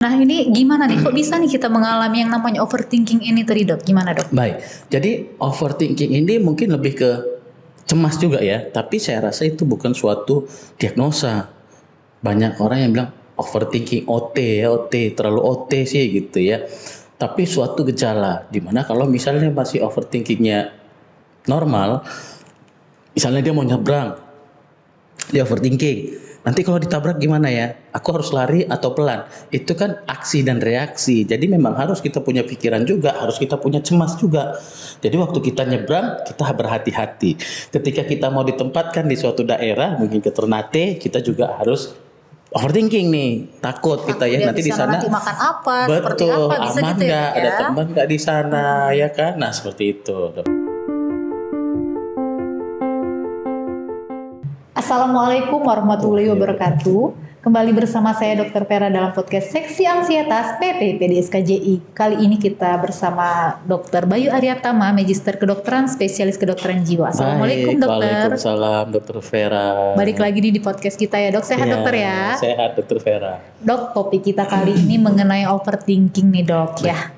Nah ini gimana nih, kok bisa nih kita mengalami yang namanya overthinking ini tadi dok? Gimana dok? Baik, jadi overthinking ini mungkin lebih ke cemas juga ya, tapi saya rasa itu bukan suatu diagnosa. Banyak orang yang bilang overthinking OT, OT, terlalu OT sih gitu ya. Tapi suatu gejala, dimana kalau misalnya masih overthinkingnya normal, misalnya dia mau nyebrang, dia overthinking. Nanti kalau ditabrak gimana ya? Aku harus lari atau pelan? Itu kan aksi dan reaksi. Jadi memang harus kita punya pikiran juga, harus kita punya cemas juga. Jadi waktu kita nyebrang, kita berhati-hati. Ketika kita mau ditempatkan di suatu daerah, mungkin ke Ternate, kita juga harus overthinking nih. Takut kita ya nanti di sana. Nanti makan apa? Seperti Betul, apa? Bisa aman gitu ya, nggak? Dok, Ada ya? teman nggak di sana, ya kan? Nah seperti itu. Assalamualaikum warahmatullahi wabarakatuh. Kembali bersama saya Dr. Vera dalam podcast Seksi Ansietas PP PDSKJI. Kali ini kita bersama Dr. Bayu Aryatama, Magister Kedokteran, Spesialis Kedokteran Jiwa. Assalamualaikum Baik, dokter. Waalaikumsalam Dr. Vera. Balik lagi nih di podcast kita ya dok. Sehat Ya, dokter ya? Sehat Dr. Vera. Dok, topik kita kali ini mengenai overthinking nih dok ya.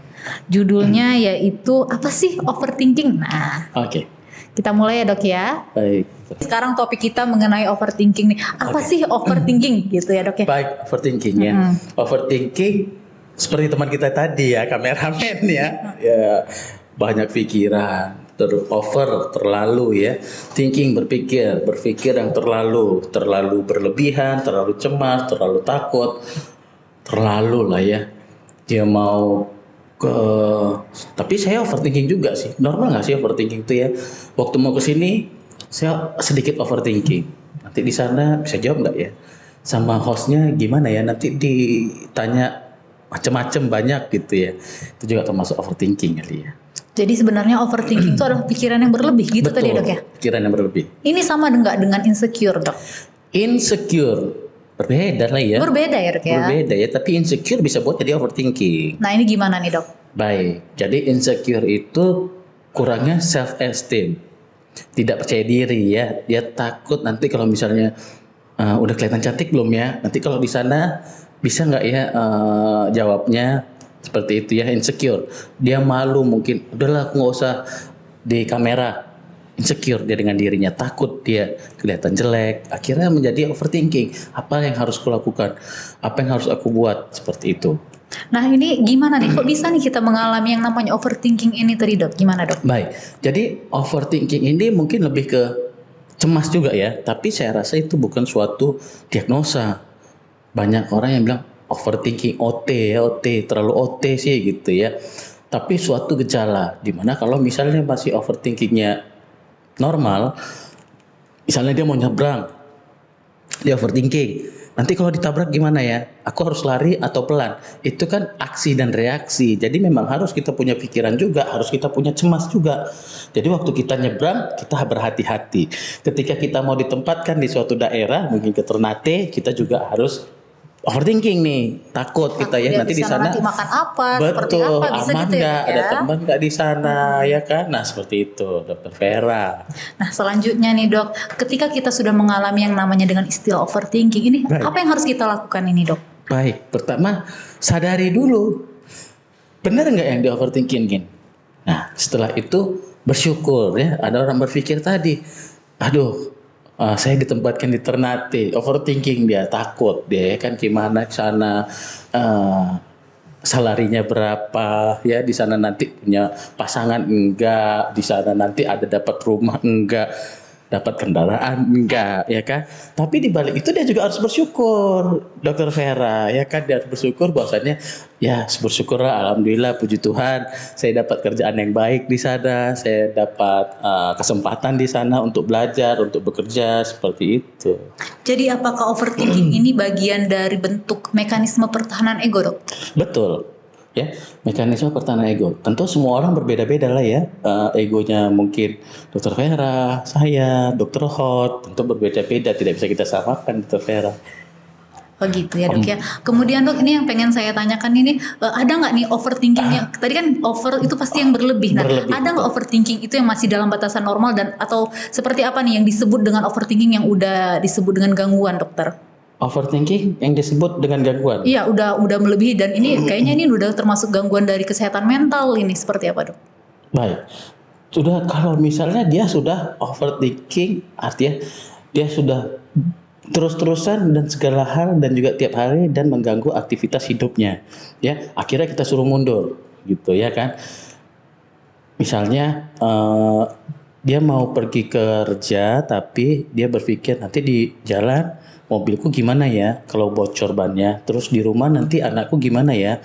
Judulnya yaitu apa sih overthinking? Nah, Oke, kita mulai ya dok ya. baik. Sekarang topik kita mengenai overthinking nih. Apa sih overthinking gitu ya dok ya? Baik, overthinking ya. Overthinking seperti teman kita tadi ya, kameramen ya. Ya, banyak pikiran, terlalu ya. Thinking berpikir yang terlalu berlebihan, terlalu cemas, terlalu takut, terlalu lah ya. Dia mau ke, tapi saya overthinking juga sih. Normal nggak sih overthinking itu ya? Waktu mau ke sini saya sedikit overthinking. Nanti di sana bisa jawab nggak ya? Sama hostnya gimana ya? Nanti ditanya macam-macam banyak gitu ya. Itu juga termasuk overthinking kali ya. Jadi sebenarnya overthinking itu adalah pikiran yang berlebih gitu tadi dok ya? Pikiran yang berlebih. Ini sama nggak dengan insecure dok? Insecure berbeda lah ya. Berbeda ya dok ya? Berbeda ya. Tapi insecure bisa buat jadi overthinking. Nah ini gimana nih dok? Baik. Jadi insecure itu kurangnya self esteem. Tidak percaya diri ya, dia takut nanti kalau misalnya udah kelihatan cantik belum ya, nanti kalau di sana bisa nggak ya jawabnya seperti itu ya, insecure. Dia malu mungkin, udahlah aku nggak usah di kamera. Insecure dia dengan dirinya, takut dia kelihatan jelek, akhirnya menjadi overthinking. Apa yang harus aku lakukan, apa yang harus aku buat, seperti itu. Nah ini gimana nih, kok bisa nih kita mengalami yang namanya overthinking ini tadi dok? Gimana dok? Baik, jadi overthinking ini mungkin lebih ke cemas juga ya, tapi saya rasa itu bukan suatu diagnosa. Banyak orang yang bilang overthinking OT, OT, terlalu OT sih gitu ya. Tapi suatu gejala, dimana kalau misalnya masih overthinkingnya normal, misalnya dia mau nyebrang, dia overthinking. Nanti kalau ditabrak gimana ya? Aku harus lari atau pelan? Itu kan aksi dan reaksi. Jadi memang harus kita punya pikiran juga, harus kita punya cemas juga. Jadi waktu kita nyebrang, kita berhati-hati. Ketika kita mau ditempatkan di suatu daerah, mungkin ke Ternate, kita juga harus overthinking nih. Takut kita ya nanti di sana. Nanti makan apa? Seperti Betul, apa? Bisa aman gitu ya, nggak? Dok, Ada ya? teman nggak di sana, ya kan? Nah seperti itu, Dokter Vera. Nah selanjutnya nih dok, ketika kita sudah mengalami yang namanya dengan istilah overthinking ini, Baik. apa yang harus kita lakukan ini dok? Baik, pertama sadari dulu, benar nggak yang di overthinking Gin? Nah setelah itu bersyukur ya. Ada orang berpikir tadi, aduh, saya ditempatkan di Ternate, overthinking dia, takut dia ya kan, gimana ke sana, salarinya berapa ya, di sana nanti punya pasangan enggak, di sana nanti ada dapat rumah enggak, dapat kendaraan enggak, ya kan? Tapi di balik itu dia juga harus bersyukur, Dokter Vera, ya kan? Dia harus bersyukur bahwasannya, ya bersyukurlah, alhamdulillah, puji Tuhan, saya dapat kerjaan yang baik di sana, saya dapat kesempatan di sana untuk belajar, untuk bekerja, seperti itu. Jadi apakah overthinking ini bagian dari bentuk mekanisme pertahanan ego dok? Betul. Ya, mekanisme pertahanan ego. Tentu semua orang berbeda-beda lah ya. Egonya mungkin Dokter Vera, saya, Dokter Hot, tentu berbeda-beda. Tidak bisa kita samakan, Dokter Vera. Oh gitu ya dok ya. Kemudian dok, ini yang pengen saya tanyakan ini, ada nggak nih overthinking yang tadi kan over itu pasti yang berlebih. Nah, Berlebih, ada nggak overthinking itu yang masih dalam batasan normal dan atau seperti apa nih yang disebut dengan overthinking yang udah disebut dengan gangguan dokter? Overthinking yang disebut dengan gangguan. Iya, udah melebihi, dan ini kayaknya ini udah termasuk gangguan dari kesehatan mental ini, seperti apa, Dok? Baik. Sudah, kalau misalnya dia sudah overthinking, artinya dia sudah terus-terusan dan segala hal dan juga tiap hari dan mengganggu aktivitas hidupnya. Ya, akhirnya kita suruh mundur gitu ya kan. Misalnya dia mau pergi kerja tapi dia berpikir nanti di jalan mobilku gimana ya kalau bocor bannya, terus di rumah nanti anakku gimana ya,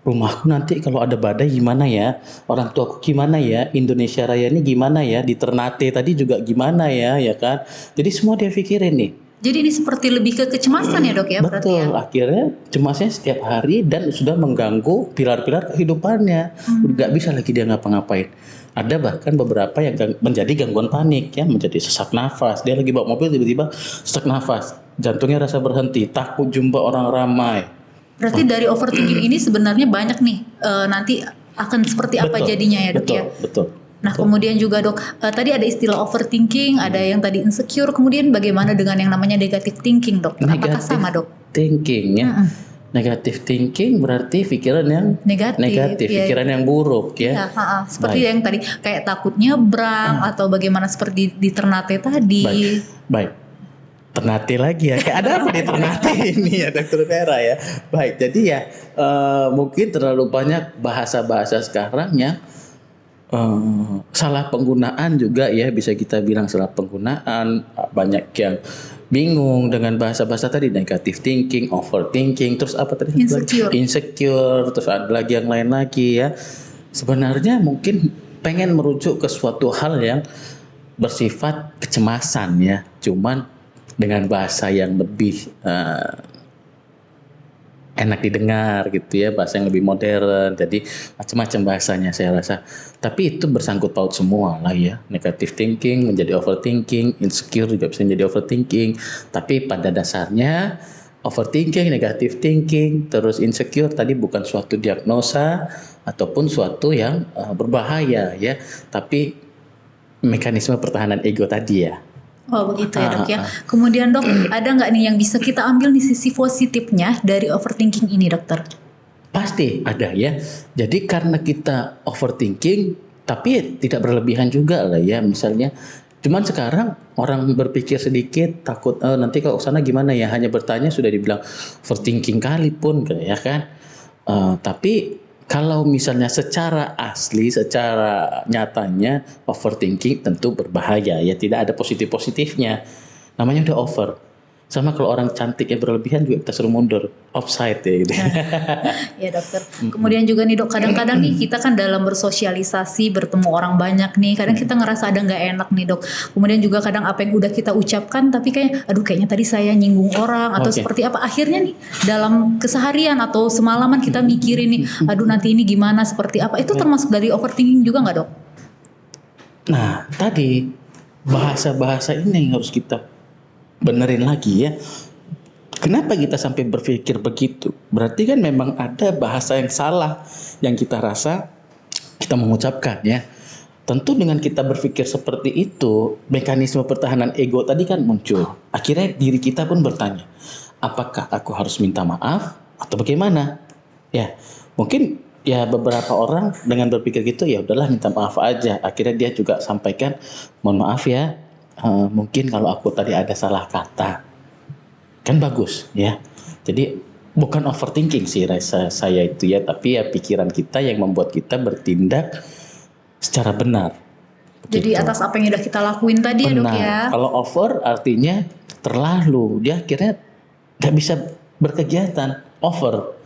rumahku nanti kalau ada badai gimana ya, orang tuaku gimana ya, Indonesia Raya ini gimana ya, di Ternate tadi juga gimana ya, ya kan. Jadi semua dia pikirin nih. Jadi ini seperti lebih ke kecemasan ya, Dok ya, berarti ya? Betul, akhirnya cemasnya setiap hari dan sudah mengganggu pilar-pilar kehidupannya. Nggak bisa lagi dia ngapa-ngapain. Ada bahkan beberapa yang menjadi gangguan panik ya, menjadi sesak nafas. Dia lagi bawa mobil tiba-tiba sesak nafas, jantungnya rasa berhenti, takut jumpa orang ramai. Berarti dari overthinking ini sebenarnya banyak nih, nanti akan seperti apa Betul, jadinya ya, Dok betul, ya? betul. Nah, Betul. kemudian juga, Dok, tadi ada istilah overthinking, ada yang tadi insecure, kemudian bagaimana dengan yang namanya negative thinking, Dok? Apakah sama, Dok? Thinking ya. Negative thinking berarti pikiran yang negatif, ya. pikiran yang buruk ya. Iya, seperti Baik. yang tadi kayak takut nyebrang atau bagaimana seperti di Ternate tadi. Baik. Ternate lagi ya. Kayak ada apa di Ternate ini ya, Dokter Vera ya. Baik, jadi ya mungkin terlalu banyak bahasa-bahasa sekarang yang salah penggunaan juga ya, bisa kita bilang salah penggunaan. Banyak yang bingung dengan bahasa-bahasa tadi, negative thinking, overthinking, terus apa tadi? Insecure, terus ada lagi yang lain lagi ya. Sebenarnya mungkin pengen merujuk ke suatu hal yang bersifat kecemasan ya, cuman dengan bahasa yang lebih enak didengar gitu ya, bahasa yang lebih modern. Jadi macam-macam bahasanya saya rasa. Tapi itu bersangkut paut semua lah ya. Negative thinking menjadi overthinking, insecure juga bisa menjadi overthinking. Tapi pada dasarnya overthinking, negative thinking, terus insecure tadi bukan suatu diagnosa ataupun suatu yang berbahaya ya. Tapi mekanisme pertahanan ego tadi ya. Oh begitu ya, Dok ya. Kemudian, Dok, ada nggak nih yang bisa kita ambil nih sisi positifnya dari overthinking ini, Dokter? Pasti ada ya. Jadi karena kita overthinking, tapi tidak berlebihan juga lah ya. Misalnya, cuman sekarang orang berpikir sedikit, takut nanti kalau sana gimana ya. Hanya bertanya sudah dibilang overthinking kali pun, ya kan. Tapi kalau misalnya secara asli, secara nyatanya overthinking tentu berbahaya ya, tidak ada positif-positifnya. Namanya udah over. Sama kalau orang cantik yang berlebihan juga kita suruh mundur, offside ya gitu. Ya, Dokter. Kemudian juga nih, Dok, kadang-kadang nih kita kan dalam bersosialisasi, bertemu orang banyak nih, kadang kita ngerasa ada nggak enak nih, Dok. Kemudian juga kadang apa yang udah kita ucapkan tapi kayak aduh kayaknya tadi saya nyinggung orang atau seperti apa. Akhirnya nih dalam keseharian atau semalaman kita mikirin nih, aduh nanti ini gimana, seperti apa. Itu termasuk dari overthinking juga nggak, Dok? Nah, tadi bahasa-bahasa ini yang harus kita benerin lagi ya. Kenapa kita sampai berpikir begitu? Berarti kan memang ada bahasa yang salah yang kita rasa kita mengucapkan ya. Tentu dengan kita berpikir seperti itu, mekanisme pertahanan ego tadi kan muncul. Akhirnya diri kita pun bertanya, apakah aku harus minta maaf atau bagaimana? Ya, mungkin ya beberapa orang dengan berpikir gitu ya udahlah minta maaf aja. Akhirnya dia juga sampaikan, mohon maaf ya, mungkin kalau aku tadi ada salah kata, kan bagus ya. Jadi bukan overthinking sih rasa saya itu ya, tapi ya pikiran kita yang membuat kita bertindak secara benar. Jadi atas apa yang udah kita lakuin tadi ya, Dok ya. Kalau over artinya terlalu, dia akhirnya nggak bisa berkegiatan. Over,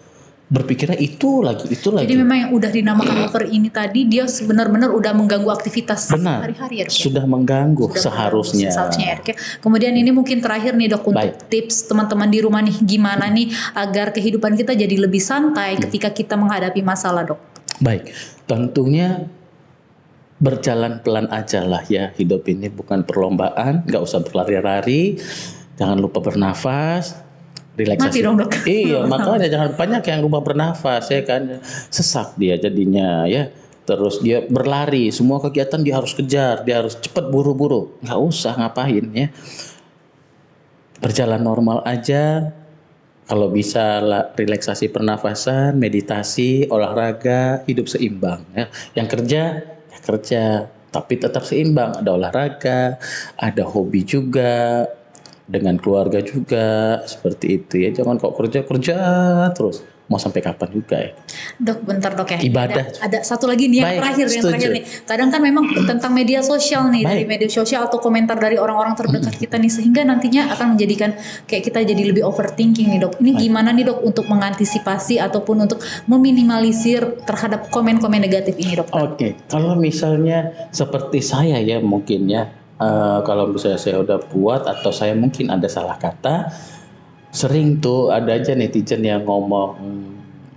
berpikirnya itu lagi. Jadi memang yang udah dinamakan over ini tadi dia benar-benar udah mengganggu aktivitas hari-hari ya, Dok? Sudah mengganggu seharusnya. Ya, Dok. Kemudian ini mungkin terakhir nih, Dok, untuk tips teman-teman di rumah nih, gimana nih agar kehidupan kita jadi lebih santai ketika kita menghadapi masalah, Dok? Baik, tentunya berjalan pelan aja lah ya, hidup ini bukan perlombaan, nggak usah berlari-lari, jangan lupa bernafas, relaksasi. Mati dong, Dok. Iya, makanya jangan banyak yang lupa bernafas ya kan, sesak dia jadinya ya. Terus dia berlari, semua kegiatan dia harus kejar, dia harus cepat buru-buru, nggak usah ngapain ya. berjalan normal aja. Kalau bisa relaksasi pernafasan, meditasi, olahraga, hidup seimbang ya. Yang kerja ya kerja, tapi tetap seimbang. Ada olahraga, ada hobi juga, dengan keluarga juga, seperti itu ya. Jangan kok kerja terus. Mau sampai kapan juga ya? Dok, bentar dok ya. Ibadah. Ada satu lagi nih yang Baik, terakhir setuju. nih. Kadang kan memang tentang media sosial nih, dari Baik. media sosial atau komentar dari orang-orang terdekat kita nih, sehingga nantinya akan menjadikan kayak kita jadi lebih overthinking nih dok. Ini Baik. gimana nih dok untuk mengantisipasi ataupun untuk meminimalisir terhadap komen-komen negatif ini dok? Oke, kalau misalnya seperti saya ya mungkin ya, kalau misalnya saya udah buat atau saya mungkin ada salah kata, sering tuh ada aja netizen yang ngomong,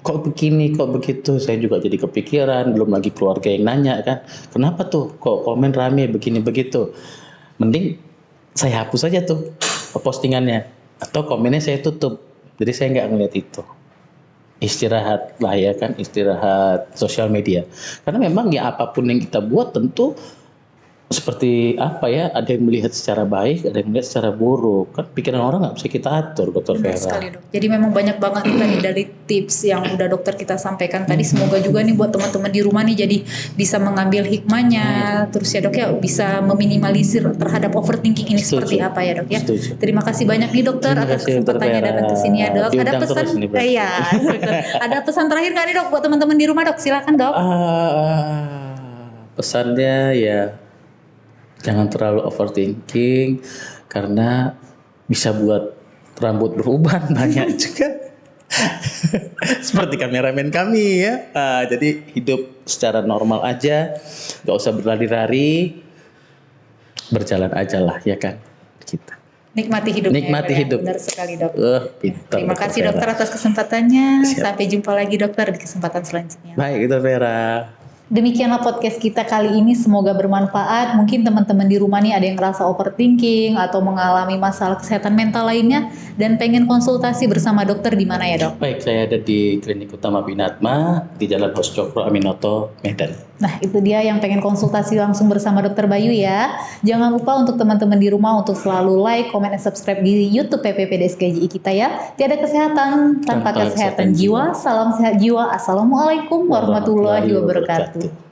kok begini, kok begitu, saya juga jadi kepikiran, belum lagi keluarga yang nanya kan, kenapa tuh kok komen rame begini begitu, mending saya hapus aja tuh postingannya, atau komennya saya tutup, jadi saya nggak ngeliat itu. Istirahat lah ya kan, istirahat sosial media, karena memang ya apapun yang kita buat tentu seperti apa ya, ada yang melihat secara baik, ada yang melihat secara buruk, kan pikiran orang nggak bisa kita atur, Dokter Benar Vera. sekali dok. Jadi memang banyak banget nih tadi dari tips yang udah dokter kita sampaikan tadi. Semoga juga nih buat teman-teman di rumah nih jadi bisa mengambil hikmahnya. Terus ya dok ya bisa meminimalisir terhadap overthinking ini Setuju. seperti apa ya dok ya. Setuju. Terima kasih banyak nih dokter Terima atas kasih, Dokter kesempatannya Vera. datang ke sini ya dok. Ada Diundang pesan? terus nih, berarti. Iya. Ada pesan terakhir nggak nih dok buat teman-teman di rumah dok? Silakan dok. Pesannya ya jangan terlalu overthinking karena bisa buat rambut beruban banyak juga. Seperti kameramen kami ya. Jadi hidup secara normal aja, gak usah berlari-lari, berjalan aja lah ya kan kita. Nikmati hidupnya. Nikmati ya, hidup. Benar sekali dok. Pintar, Terima Dokter kasih Vera. dokter atas kesempatannya. Siap. Sampai jumpa lagi dokter di kesempatan selanjutnya. Baik, Dokter Vera. Demikianlah podcast kita kali ini, semoga bermanfaat. Mungkin teman-teman di rumah nih ada yang ngerasa overthinking atau mengalami masalah kesehatan mental lainnya dan pengen konsultasi bersama dokter di mana ya dok? Baik, saya ada di Klinik Utama Binatma di Jalan Hos Cokro Aminoto, Medan. Nah itu dia yang pengen konsultasi langsung bersama dokter Bayu ya. Jangan lupa untuk teman-teman di rumah untuk selalu like, comment, dan subscribe di YouTube PPPDSKJI kita ya. Tiada kesehatan tanpa Tanpa kesehatan kesehatan jiwa. Salam sehat jiwa. Assalamualaikum warahmatullahi wabarakatuh.